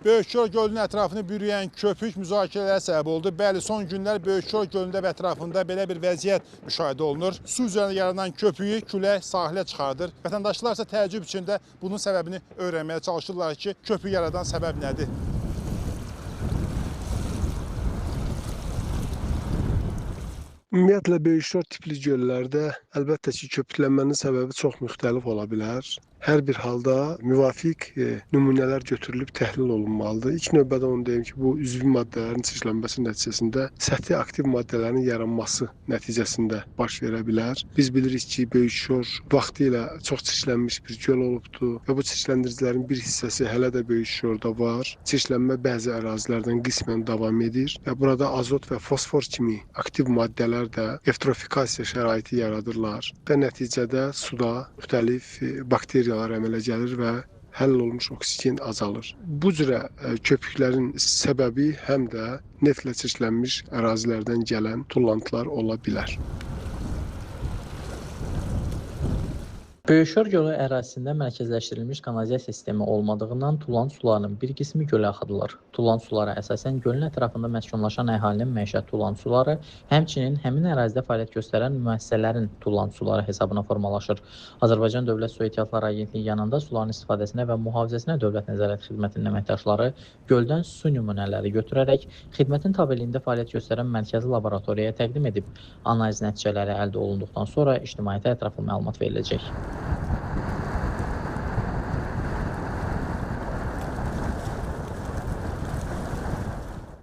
Böyükçöl gölünün ətrafını bürüyən köpük müzakirələrə səbəb oldu. Bəli, son günlər Böyükçöl gölündə və ətrafında belə bir vəziyyət müşahidə olunur. Su üzərində yaranan köpüyü külək sahilə çıxardır. Vətəndaşlar isə təəccüb içində bunun səbəbini öyrənməyə çalışırlar ki, köpüyü yaradan səbəb nədir? Ümumiyyətlə, Böyükçöl tipli göllərdə əlbəttə ki, köpüklənmənin səbəbi çox müxtəlif ola bilər. Hər bir halda müvafiq nümunələr götürülüb təhlil olunmalıdır. İlk növbədə onu deyim ki, bu üzvi maddələrin çirklənməsi nəticəsində səthi aktiv maddələrin yaranması nəticəsində baş verə bilər. Biz bilirik ki, Böyükçöl vaxtilə çox çirklənmiş bir göl olubdur və bu çirkləndiricilərin bir hissəsi hələ də Böyükçöldə var. Çirklənmə bəzi ərazilərdən qismən davam edir və burada azot və fosfor kimi aktiv maddələr də evtrofikasiya şəraiti yaradırlar və nəticədə suda müxtəlif bakteriyalar əmələ gəlir və həll olunmuş oksigen azalır. Bu cürə köpüklərin səbəbi həm də neftlə çirklənmiş ərazilərdən gələn tullantılar ola bilər. Böyükçöl gölü ərazisində mərkəzləşdirilmiş kanalizasiya sistemi olmadığından tullan sularının bir qismi gölə axıdılır. Tullan suları əsasən gölün ətrafında məskunlaşan əhalinin məişət tullan suları, həmçinin həmin ərazidə fəaliyyət göstərən müəssisələrin tullan suları hesabına formalaşır. Azərbaycan Dövlət Su Ehtiyatları Agentliyi yanında suların istifadəsinə və mühafizəsinə Dövlət Nəzarət Xidmətinin əməkdaşları göldən su nümunələri götürərək xidmətin tabeliyində fəaliyyət göstərən mərkəzi laboratoriyaya təqdim edib. Analiz nəticələri əldə olunduqdan sonra ictimaiyyətə ətraflı məlumat veriləcək.